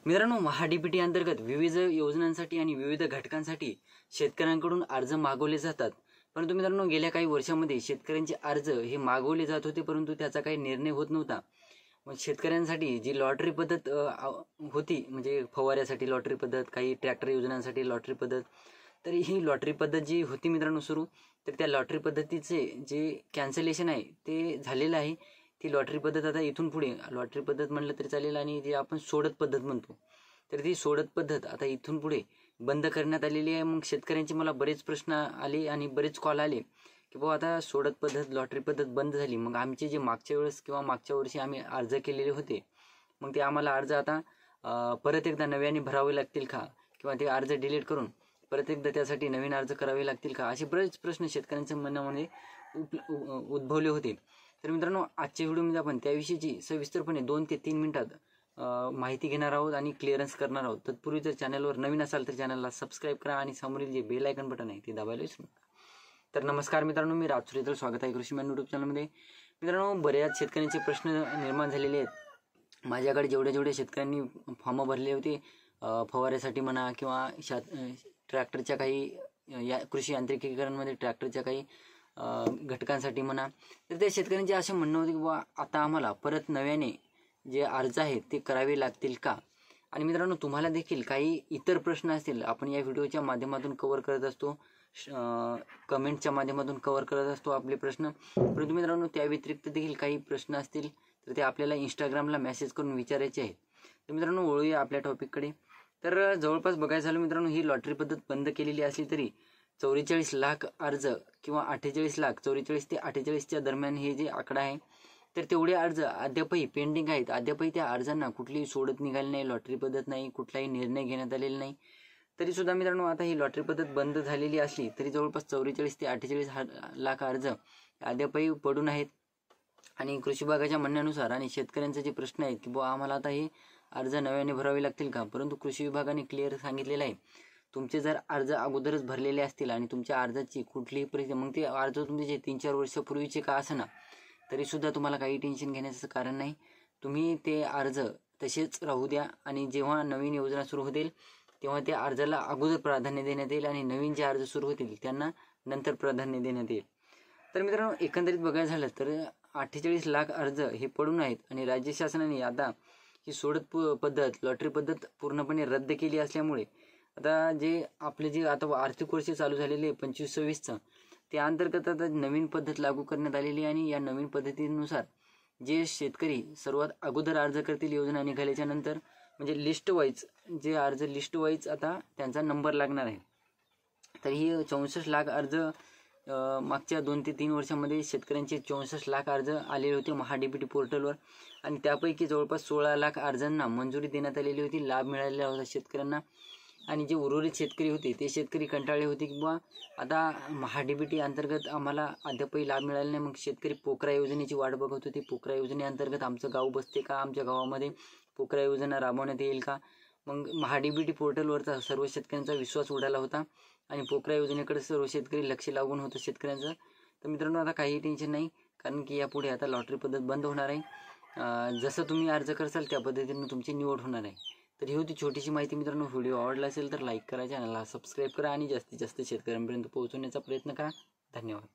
मित्रांनो, महा-डी-बी-टी अंतर्गत विविध योजनांसाठी आणि विविध घटकांसाठी शेतकऱ्यांकडून अर्ज मागवले जातात. परंतु मित्रांनो, गेल्या काही वर्षांमध्ये शेतकऱ्यांचे अर्ज हे मागवले जात होते, परंतु त्याचा काही निर्णय होत नव्हता. मग शेतकऱ्यांसाठी जी लॉटरी पद्धत होती, म्हणजे फवाऱ्यासाठी लॉटरी पद्धत, काही ट्रॅक्टर योजनांसाठी लॉटरी पद्धत, तर ही लॉटरी पद्धत जी होती मित्रांनो सुरू, तर त्या लॉटरी पद्धतीचे जे कॅन्सलेशन आहे ते झालेलं आहे. ती लॉटरी पद्धत आता इथून पुढे लॉटरी पद्धत म्हणलं तरी चालेल, आणि जे आपण सोडत पद्धत म्हणतो, तर ती सोडत पद्धत आता इथून पुढे बंद करण्यात आलेली आहे. मग शेतकऱ्यांचे मला बरेच प्रश्न आले आणि बरेच कॉल आले की बाबा आता सोडत पद्धत लॉटरी पद्धत बंद झाली, मग आमचे जे मागच्या वेळेस किंवा मागच्या वर्षी आम्ही अर्ज केलेले होते, मग ते आम्हाला अर्ज आता परत एकदा नव्याने भरावे लागतील का, किंवा ते अर्ज डिलीट करून परत एकदा त्यासाठी नवीन अर्ज करावे लागतील का, असे बरेच प्रश्न शेतकऱ्यांच्या मनामध्ये उद्भवले होते. तर मित्रांनो, आजच्या व्हिडिओमध्ये आपण त्याविषयीची सविस्तरपणे 2 ते 3 मिनिटात माहिती घेणार आहोत आणि क्लिअरन्स करणार आहोत. तत्पूर्वी जर चॅनलवर नवीन असाल तर चॅनलला सबस्क्राईब करा आणि समोरील जे बेल आयकन बटन आहे ते दाबायला विसरू नका. तर नमस्कार मित्रांनो, मी राजसूर्य, स्वागत आहे कृषीमॅन यूट्यूब चॅनलमध्ये. मित्रांनो, बऱ्याच शेतकऱ्यांचे प्रश्न निर्माण झालेले आहेत. माझ्याकडे जेवढे शेतकऱ्यांनी फॉर्म भरले होते फवाऱ्यासाठी म्हणा, किंवा ट्रॅक्टरच्या काही कृषी यांत्रिकीकरणमध्ये ट्रॅक्टरच्या काही घटकांसाठी म्हणा, तर त्या शेतकऱ्यांचे असे म्हणणं होते की बाबा आता आम्हाला परत नव्याने जे अर्ज आहेत ते करावे लागतील का. आणि मित्रांनो, तुम्हाला देखील काही इतर प्रश्न असतील, आपण या व्हिडिओच्या माध्यमातून कव्हर करत असतो, कमेंटच्या माध्यमातून कव्हर करत असतो आपले प्रश्न. परंतु मित्रांनो, त्या व्यतिरिक्त देखील काही प्रश्न असतील तर ते आपल्याला इंस्टाग्रामला मेसेज करून विचारायचे आहेत. तर मित्रांनो, वळूया आपल्या टॉपिककडे. तर जवळपास बघायचं झालं मित्रांनो, ही लॉटरी पद्धत बंद केलेली असली तरी 44 लाख अर्ज किंवा 48 लाख, 44 ते 48च्या दरम्यान हे जे आकडा आहे, तर तेवढे अर्ज अद्यापही पेंडिंग आहेत. अद्यापही त्या अर्जांना कुठलीही सोडत निघाली नाही, लॉटरी पद्धत नाही, कुठलाही निर्णय घेण्यात आलेला नाही. तरी सुद्धा मित्रांनो, आता ही लॉटरी पद्धत बंद झालेली असली तरी जवळपास 44 ते 48 लाख अर्ज अद्यापही पडून आहेत. आणि कृषी विभागाच्या म्हणण्यानुसार आणि शेतकऱ्यांचे जे प्रश्न आहेत की बुवा आम्हाला आता हे अर्ज नव्याने भरावे लागतील का, परंतु कृषी विभागाने क्लिअर सांगितलेलं आहे, तुमचे जर अर्ज अगोदरच भरलेले असतील आणि तुमच्या अर्जाची कुठलीही परिस्थिती, मग ते अर्ज तुमचे जे 3-4 वर्षापूर्वीचे का असेना, तरीसुद्धा तुम्हाला काही टेन्शन घेण्याचं कारण नाही. तुम्ही ते अर्ज तसेच राहू द्या, आणि जेव्हा नवीन योजना सुरू होतील तेव्हा त्या अर्जाला अगोदर प्राधान्य देण्यात येईल आणि नवीन जे अर्ज सुरू होतील त्यांना नंतर प्राधान्य देण्यात येईल. तर मित्रांनो, एकंदरीत बघायला झालं तर 48 लाख अर्ज हे पडून आहेत. आणि राज्य शासनाने आता ही सोडत पद्धत लॉटरी पद्धत पूर्णपणे रद्द केली असल्यामुळे आता जे आपले जे आता आर्थिक वर्ष चालू झालेले 25-26चं, त्या अंतर्गत आता नवीन पद्धत लागू करण्यात आलेली आहे. आणि या नवीन पद्धतीनुसार जे शेतकरी सर्वात अगोदर अर्ज करतील योजना निघाल्याच्या नंतर, म्हणजे लिस्ट वाईज जे अर्ज लिस्ट वाईज आता त्यांचा नंबर लागणार आहे. तर ही 64 लाख अर्ज मागच्या 2 ते 3 वर्षांमध्ये शेतकऱ्यांचे 64 लाख अर्ज आलेले होते महा-डी-बी-टी पोर्टलवर. आणि त्यापैकी जवळपास 16 लाख अर्जांना मंजुरी देण्यात आलेली होती, लाभ मिळालेला होता शेतकऱ्यांना. आणि जे उर्वरित शेतकरी होते ते शेतकरी कंटाळले होते की बुवा आता महा-डी-बी-टी अंतर्गत आम्हाला अद्यापही लाभ मिळाला नाही. मग शेतकरी पोकरा योजनेची वाट बघत होते, पोकरा योजनेअंतर्गत आमचं गाव बसते का, आमच्या गावामध्ये पोकरा योजना राबवण्यात येईल का. मग महा-डी-बी-टी पोर्टलवरचा सर्व शेतकऱ्यांचा विश्वास उडाला होता आणि पोकरा योजनेकडे सर्व शेतकरी लक्ष लागून होतं शेतकऱ्यांचं. तर मित्रांनो, आता काही टेन्शन नाही, कारण की यापुढे आता लॉटरी पद्धत बंद होणार आहे. जसं तुम्ही अर्ज करसाल त्या पद्धतीने तुमची निवड होणार आहे. तर ही होती छोटीशी माहिती मित्रांनो. व्हिडिओ आवडला असेल तर लाईक करा, चॅनलला सबस्क्राईब करा आणि जास्तीत जास्त शेतकऱ्यांपर्यंत पोहोचवण्याचा प्रयत्न करा. धन्यवाद.